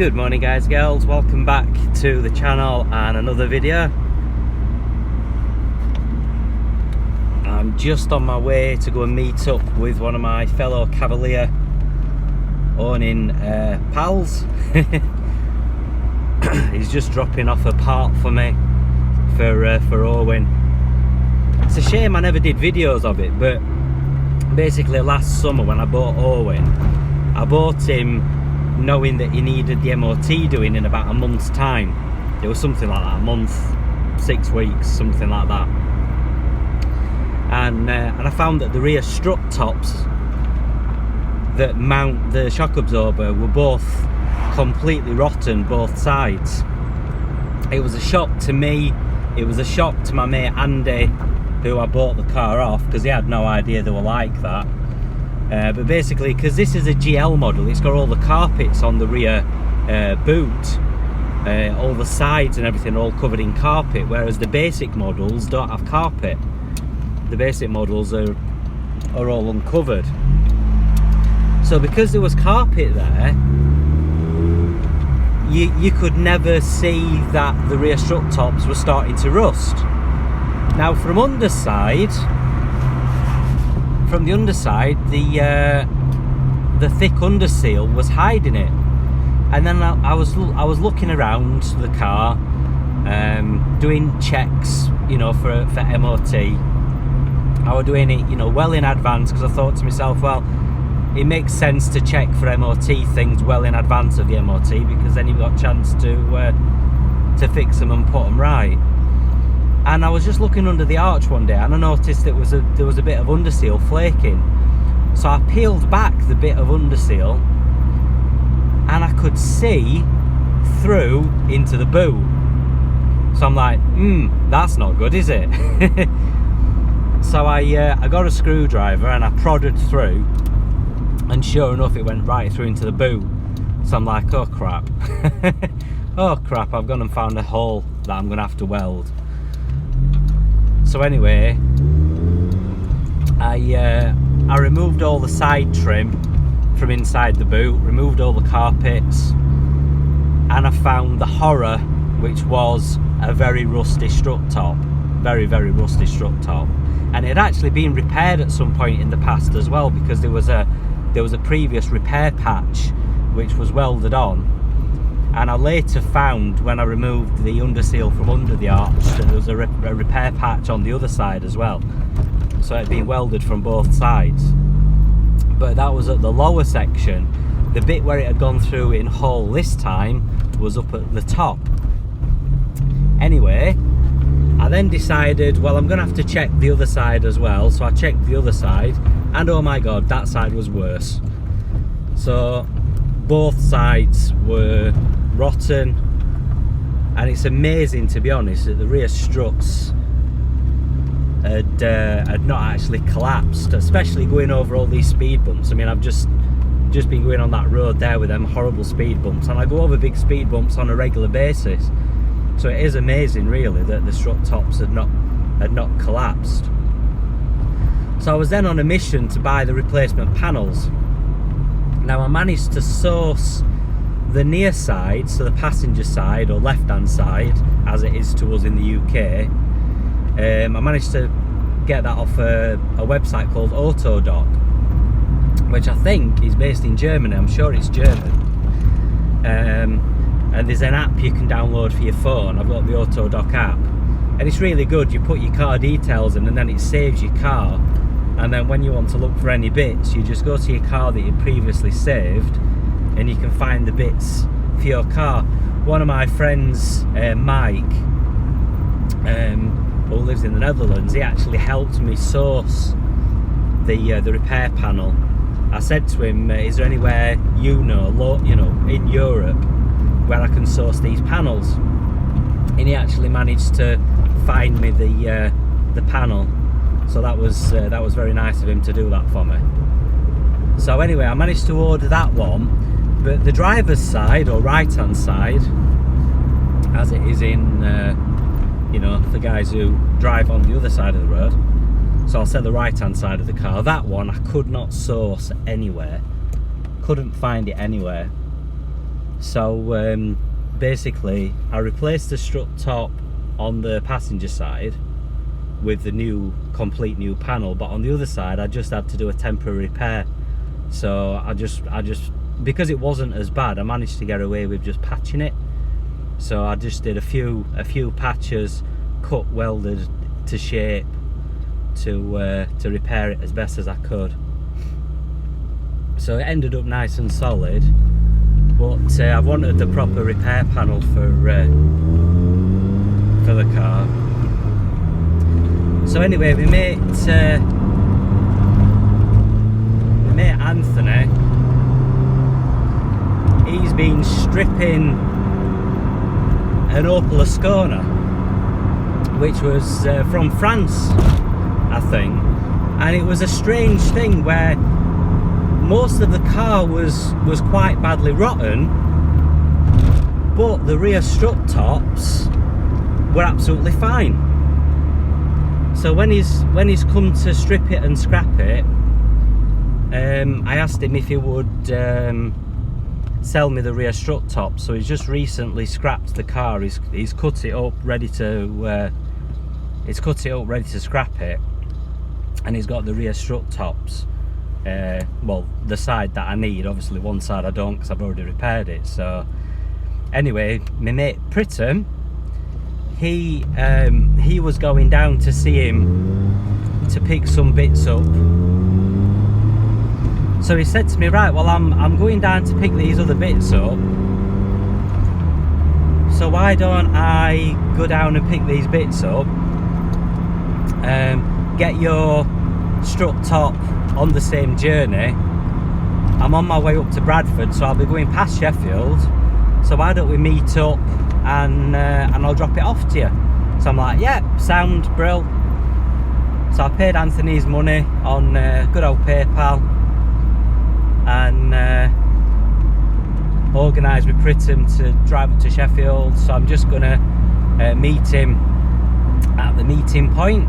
Good morning guys, girls, welcome back to the channel and another video. I'm just on my way to go and meet up with one of my fellow Cavalier owning pals. He's just dropping off a part for me for Orwin. It's a shame I never did videos of it, but basically last summer when I bought Orwin, I bought him knowing that he needed the MOT doing in about a month's time. It was something like that, a month, 6 weeks, something like that. And I found that the rear strut tops that mount the shock absorber were both completely rotten, both sides. It was a shock to me, it was a shock to my mate Andy, who I bought the car off, because he had no idea they were like that. But basically, because this is a GL model, it's got all the carpets on the rear boot, all the sides and everything are all covered in carpet, whereas the basic models don't have carpet. The basic models are all uncovered. So because there was carpet there, you could never see that the rear strut tops were starting to rust. Now from the underside, the thick underseal was hiding it. And then I was looking around the car, doing checks, you know, for MOT. I was doing it, you know, well in advance, because I thought to myself, well, it makes sense to check for MOT things well in advance of the MOT, because then you've got a chance to fix them and put them right. And I was just looking under the arch one day, and I noticed there was a bit of underseal flaking. So I peeled back the bit of underseal, and I could see through into the boot. So I'm like, that's not good, is it? So I got a screwdriver and I prodded through, and sure enough it went right through into the boot. So I'm like, oh crap. Oh crap, I've gone and found a hole that I'm gonna have to weld. So anyway, I removed all the side trim from inside the boot, removed all the carpets, and I found the horror, which was a very rusty strut top. Very, very rusty strut top. And it had actually been repaired at some point in the past as well, because there was a previous repair patch which was welded on. And I later found, when I removed the underseal from under the arch, that there was a repair patch on the other side as well. So it had been welded from both sides. But that was at the lower section. The bit where it had gone through in hole this time was up at the top. Anyway, I then decided, well, I'm going to have to check the other side as well. So I checked the other side, and oh my god, that side was worse. So both sides were rotten, and it's amazing, to be honest, that the rear struts had not actually collapsed, especially going over all these speed bumps. I mean, I've just been going on that road there with them horrible speed bumps, and I go over big speed bumps on a regular basis. So it is amazing, really, that the strut tops had not collapsed. So I was then on a mission to buy the replacement panels. Now I managed to source the near side, so the passenger side or left hand side, as it is to us in the UK. I managed to get that off a website called Autodoc, which I think is based in Germany. I'm sure it's German. And there's an app you can download for your phone. I've got the Autodoc app, and it's really good. You put your car details in, and then it saves your car. And then when you want to look for any bits, you just go to your car that you previously saved, and you can find the bits for your car. One of my friends, Mike, who lives in the Netherlands, he actually helped me source the repair panel. I said to him, is there anywhere you know in Europe where I can source these panels? And he actually managed to find me the panel. So that was very nice of him to do that for me. So anyway, I managed to order that one, but the driver's side, or right hand side, as it is in you know, the guys who drive on the other side of the road, so I'll say the right hand side of the car, that one I could not source anywhere, couldn't find it anywhere. So basically I replaced the strut top on the passenger side with the complete new panel, but on the other side I just had to do a temporary repair. So I just because it wasn't as bad, I managed to get away with just patching it. So I just did a few patches, cut, welded to shape to repair it as best as I could. So it ended up nice and solid, but I wanted the proper repair panel for the car. So anyway, we mate Anthony, he's been stripping an Opel Ascona, which was from France, I think, and it was a strange thing where most of the car was quite badly rotten, but the rear strut tops were absolutely fine. So when he's come to strip it and scrap it, I asked him if he would sell me the rear strut top. So he's just recently scrapped the car. He's cut it up ready to scrap it, and he's got the rear strut tops. Well, the side that I need, obviously one side I don't because I've already repaired it. So anyway, my mate Pritam, he was going down to see him to pick some bits up. So he said to me, right, well I'm going down to pick these other bits up, so why don't I go down and pick these bits up, get your strut top on the same journey. I'm on my way up to Bradford, so I'll be going past Sheffield, so why don't we meet up and I'll drop it off to you. So I'm like, yeah, sound brill. So I paid Anthony's money on good old PayPal, and organised with Pritam to drive up to Sheffield. So I'm just gonna meet him at the meeting point.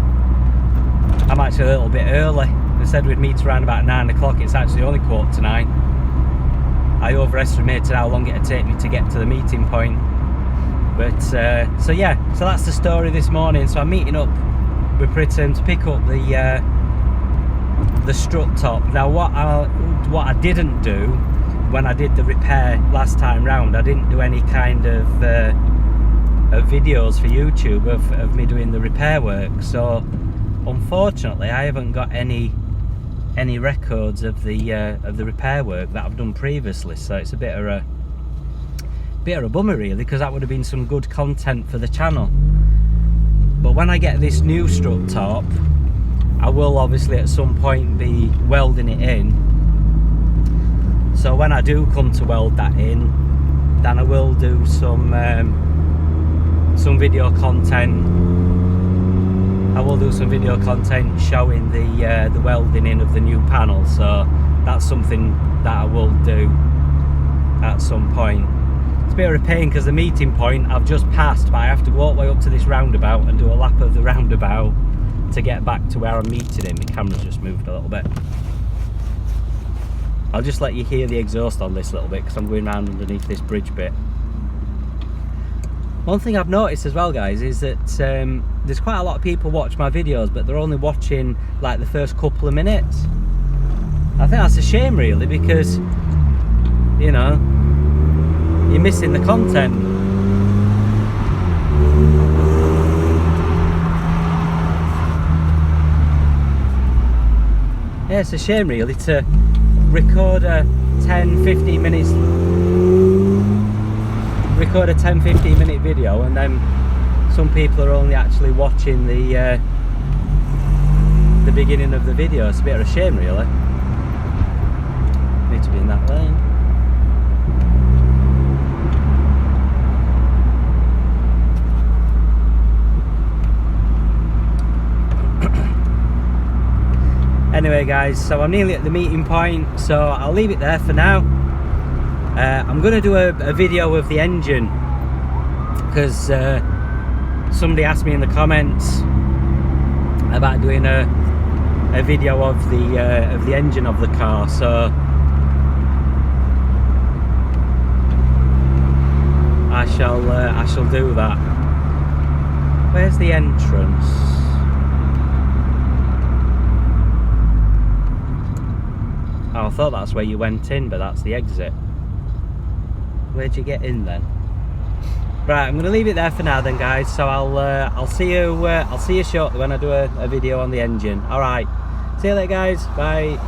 I'm actually a little bit early. They said we'd meet around about 9 o'clock. It's actually only 9:15. I overestimated how long it'd take me to get to the meeting point. But so yeah, so that's the story this morning. So I'm meeting up with Pritam to pick up the strut top. Now what I didn't do when I did the repair last time round, I didn't do any kind of videos for YouTube of me doing the repair work. So unfortunately I haven't got any records of the repair work that I've done previously. So it's a bit of a bummer really, because that would have been some good content for the channel. But when I get this new strut top, I will obviously at some point be welding it in. So when I do come to weld that in, then I will do some video content. I will do some video content showing the welding in of the new panel. So that's something that I will do at some point. It's a bit of a pain because the meeting point I've just passed, but I have to go all the way up to this roundabout and do a lap of the roundabout to get back to where I'm meeting him. My camera's just moved a little bit. I'll just let you hear the exhaust on this a little bit because I'm going around underneath this bridge bit. One thing I've noticed as well, guys, is that there's quite a lot of people watch my videos, but they're only watching like the first couple of minutes. I think that's a shame really, because you know, you're missing the content. Yeah, it's a shame really to record a 10-15 minute video and then some people are only actually watching the beginning of the video. It's a bit of a shame really. Need to be in that lane. Anyway guys, so I'm nearly at the meeting point, so I'll leave it there for now. I'm going to do a video of the engine because somebody asked me in the comments about doing a video of the engine of the car. So I shall do that. Where's the entrance? Oh, I thought that's where you went in, but that's the exit. Where'd you get in then? Right, I'm gonna leave it there for now then, guys. So I'll see you shortly when I do a video on the engine. All right, see you later, guys. Bye.